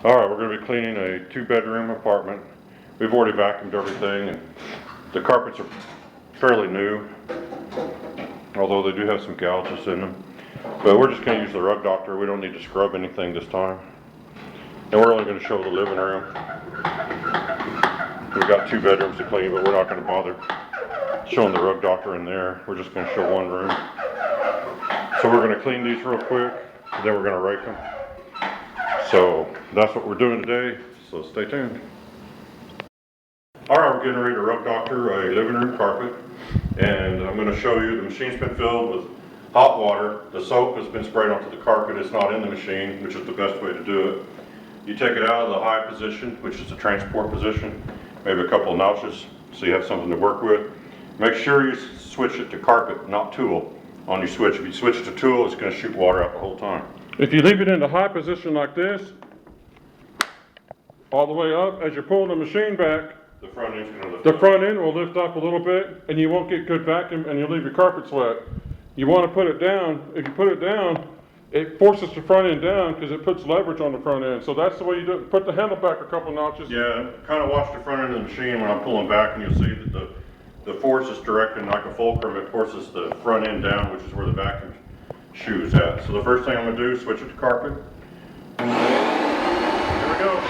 Alright, we're going to be cleaning a 2-bedroom apartment. We've already vacuumed everything, and the carpets are fairly new, although they do have some gouges in them. But we're just going to use the rug doctor. We don't need to scrub anything this time. And we're only going to show the living room. We've got 2 bedrooms to clean, but we're not going to bother showing the rug doctor in there. We're just going to show one room. So we're going to clean these real quick, and then we're going to rake them. So that's what we're doing today, so stay tuned. Alright, we're getting ready to rug doctor a living room carpet, and I'm going to show you the machine's been filled with hot water. The soap has been sprayed onto the carpet. It's not in the machine, which is the best way to do it. You take it out of the high position, which is the transport position, maybe a couple of notches so you have something to work with. Make sure you switch it to carpet, not tool, on your switch. If you switch it to tool, it's going to shoot water out the whole time. If you leave it in the high position like this, all the way up, as you're pulling the machine back, the front end's going to lift up. The front end will lift up a little bit, and you won't get good vacuum, and you'll leave your carpet wet. You want to put it down. If you put it down, it forces the front end down because it puts leverage on the front end. So that's the way you do it. Put the handle back a couple notches. Yeah, kind of watch the front end of the machine when I'm pulling back, and you'll see that the force is directed like a fulcrum. It forces the front end down, which is where the vacuum shoes at. So the first thing I'm going to do is switch it to carpet. Here we go.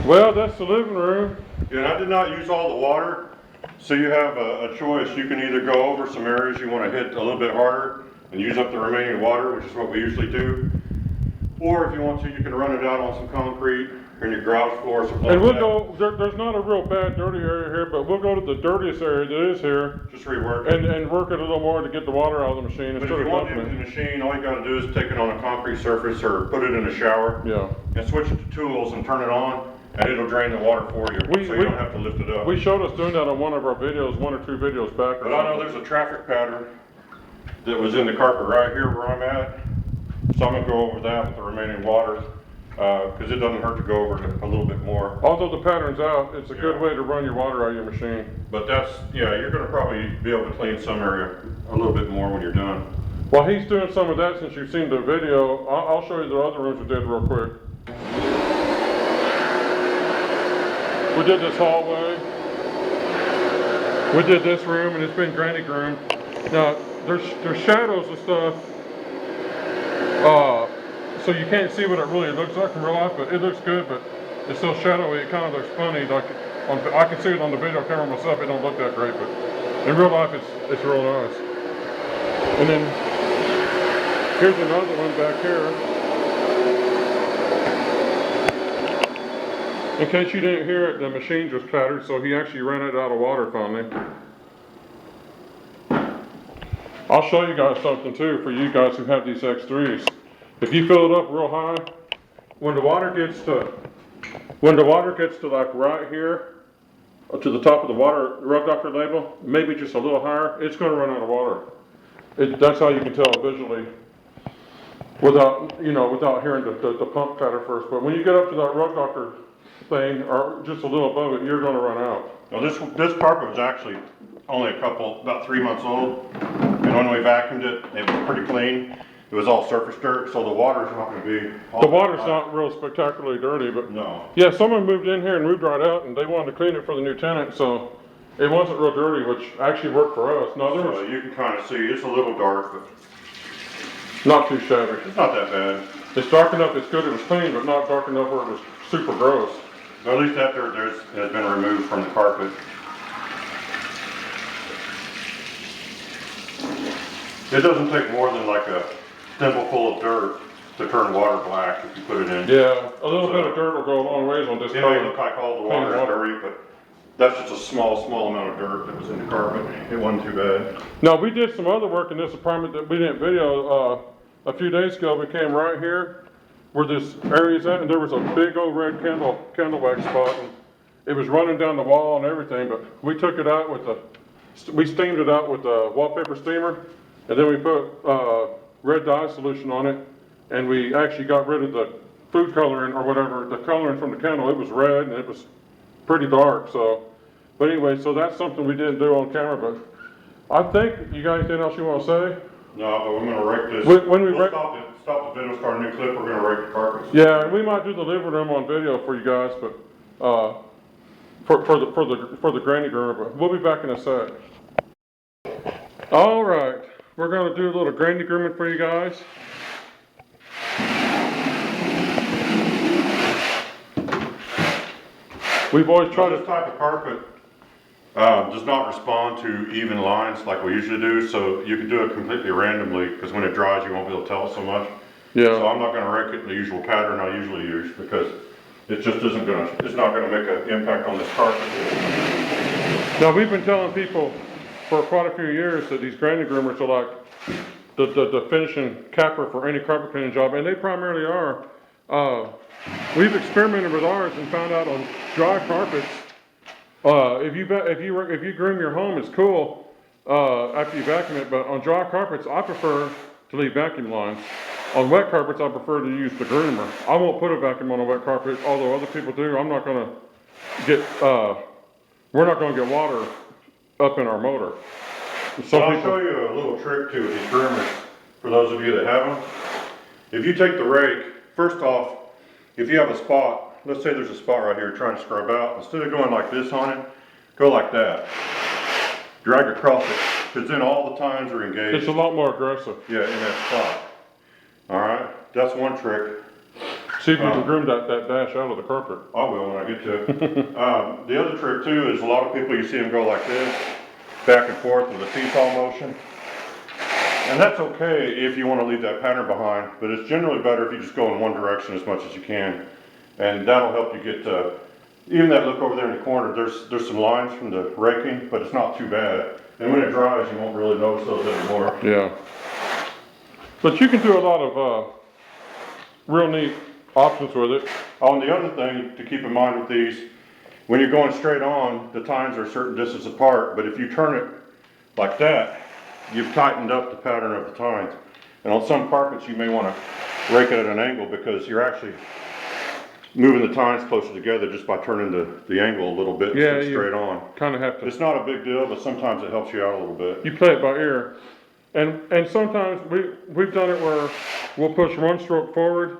Well, that's the living room. Yeah, and I did not use all the water, so you have a choice. You can either go over some areas you want to hit a little bit harder and use up the remaining water, which is what we usually do. Or if you want to, you can run it out on some concrete or in your garage floor or something And like we'll that. go, there's not a real bad dirty area here, but we'll go to the dirtiest area that is here Just rework it. and work it a little more to get the water out of the machine But instead if of you want to dumping empty it. the machine, all you got to do is take it on a concrete surface or put it in a shower. Yeah. And switch it to tools and turn it on, and it'll drain the water for you, so you don't have to lift it up. We showed us doing that on one of our videos, 1 or 2 videos back. But I know there's a traffic pattern that was in the carpet right here where I'm at, so I'm gonna go over that with the remaining water, because it doesn't hurt to go over it a little bit more. Although the pattern's out, it's a good Yeah. way to run your water out of your machine. But that's, yeah, you're gonna probably be able to clean some area a little bit more when you're done. While he's doing some of that, since you've seen the video, I'll show you the other rooms we did real quick. We did this hallway. We did this room, and it's been Grandi Groom. Now, there's shadows and stuff, so you can't see what it really looks like in real life, but it looks good, but it's so shadowy, it kind of looks funny. Like, I can see it on the video camera myself, it don't look that great, but in real life, it's real nice. And then, here's another one back here. In case you didn't hear it, the machine just clattered, so he actually ran it out of water finally. I'll show you guys something too for you guys who have these X3s. If you fill it up real high, when the water gets to like right here, to the top of the rug doctor label, maybe just a little higher, it's going to run out of water. That's how you can tell visually without hearing the pump clatter first. But when you get up to that rug doctor thing, or just a little above it, you're going to run out. Now this carpet was actually only about 3 months old, and when we vacuumed it, it was pretty clean. It was all surface dirt, so the water's not going to be. The water's not real spectacularly dirty, but no. Yeah, someone moved in here and moved right out, and they wanted to clean it for the new tenant, so it wasn't real dirty, which actually worked for us. No, there So was you can kind of see it's a little dark, but not too shabby. it's not that bad. It's dark enough. It's good. It was clean, but not dark enough where it was super gross. At least that dirt has been removed from the carpet. It doesn't take more than like a thimbleful of dirt to turn water black if you put it in. Yeah, a little bit of dirt will go a long ways on this It color. may look like all the water is dirty, but that's just a small amount of dirt that was in the carpet. It wasn't too bad. Now, we did some other work in this apartment that we didn't video. A few days ago, we came right here where this area's at, and there was a big old red candle wax spot, and it was running down the wall and everything, but we took it out we steamed it out with a wallpaper steamer, and then we put red dye solution on it, and we actually got rid of the food coloring or whatever, the coloring from the candle. It was red and it was pretty dark, so. But anyway, so that's something we didn't do on camera, but I think, you got anything else you want to say? No, but we're gonna rake this. When we we'll stop the video, start a new clip, we're gonna rake the carpets. Yeah, and we might do the living room on video for you guys, but, for the Grandi Groom, but we'll be back in a sec. All right, we're gonna do a little Grandi Grooming for you guys. We've always tried This to. type of carpet does not respond to even lines like we usually do, so you can do it completely randomly, because when it dries you won't be able to tell so much. Yeah. So I'm not gonna rake it in the usual pattern I usually use, because it just it's not gonna make an impact on this carpet. Now, we've been telling people for quite a few years that these Grandi Groomers are like the finishing capper for any carpet cleaning job, and they primarily are. We've experimented with ours and found out on dry carpets, if you groom your home, it's cool after you vacuum it, but on dry carpets, I prefer to leave vacuum lines. On wet carpets, I prefer to use the groomer. I won't put a vacuum on a wet carpet, although other people do. I'm not gonna get, we're not gonna get water up in our motor. I'll show you a little trick too with these groomers, for those of you that have them. If you take the rake, first off, if you have a spot, let's say there's a spot right here trying to scrub out, instead of going like this on it, go like that. Drag across it, because then all the tines are engaged. It's a lot more aggressive. Yeah, in that spot. Alright, that's one trick. See if you can groom that dash out of the carpet. I will when I get to it. The other trick too is a lot of people, you see them go like this, back and forth with a seesaw motion. And that's okay if you want to leave that pattern behind, but it's generally better if you just go in one direction as much as you can. And that'll help you get, even that look over there in the corner, there's some lines from the raking, but it's not too bad. And when it dries, you won't really notice those anymore. Yeah. But you can do a lot of real neat options with it. Oh, and the other thing to keep in mind with these, when you're going straight on, the tines are a certain distance apart, but if you turn it like that, you've tightened up the pattern of the tines. And on some carpets, you may want to rake it at an angle because you're actually moving the tines closer together just by turning the angle a little bit instead of straight on. Kind of have to. It's not a big deal, but sometimes it helps you out a little bit. You play it by ear. And sometimes we've done it where we'll push one stroke forward,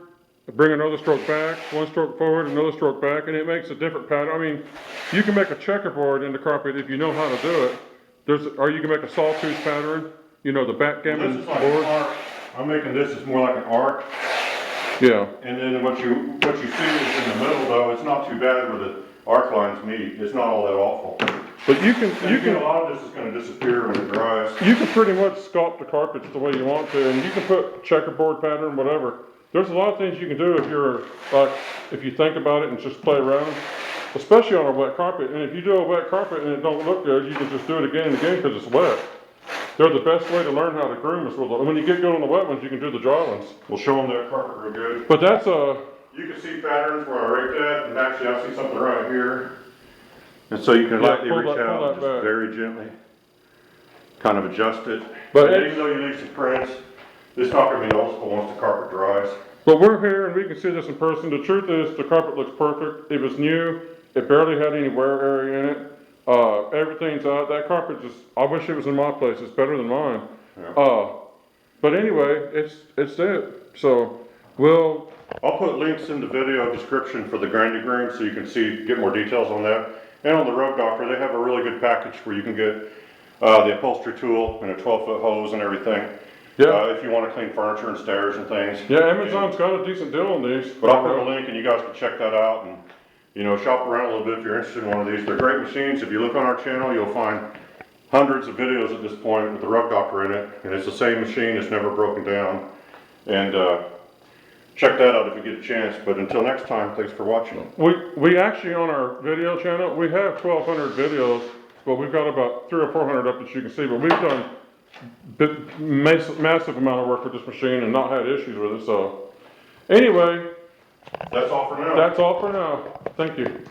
bring another stroke back, one stroke forward, another stroke back, and it makes a different pattern. I mean, you can make a checkerboard in the carpet if you know how to do it. Or you can make a sawtooth pattern, you know, the backgammon This is like board. an arc. I'm making this as more like an arc. Yeah. And then what you see is in the middle though, it's not too bad where the arc lines meet. It's not all that awful. But A lot of this is going to disappear when it dries. you can pretty much sculpt the carpets the way you want to, and you can put checkerboard pattern, whatever. There's a lot of things you can do if you're like, if you think about it and just play around, especially on a wet carpet. And if you do a wet carpet and it don't look good, you can just do it again and again because it's wet. They're the best way to learn how to groom is when you get good on the wet ones, you can do the dry ones. We'll show them that carpet real good. But that's You can see patterns where I raked that, and actually I see something right here. And so you can lightly pull reach that out and back. just very gently kind of adjust it. But And even though you leave some prints, it's not going to be noticeable once the carpet dries. But we're here and we can see this in person. The truth is the carpet looks perfect. It was new. It barely had any wear area in it. Everything's out. That carpet just, I wish it was in my place. It's better than mine. Yeah. But anyway, it's it. So I'll put links in the video description for the Grandi Groom so you can get more details on that. And on the Rug Doctor, they have a really good package where you can get the upholstery tool and a 12-foot hose and everything. Yeah. If you want to clean furniture and stairs and things. Yeah, Amazon's got a decent deal on these. But I'll put a link and you guys can check that out and, you know, shop around a little bit if you're interested in one of these. They're great machines. If you look on our channel, you'll find hundreds of videos at this point with the Rug Doctor in it. And it's the same machine. It's never broken down. And check that out if you get a chance. But until next time, thanks for watching. We actually on our video channel, we have 1,200 videos, but we've got about 300 or 400 up that you can see. But we've done massive amount of work with this machine and not had issues with it. So anyway, That's all for now. that's all for now. Thank you.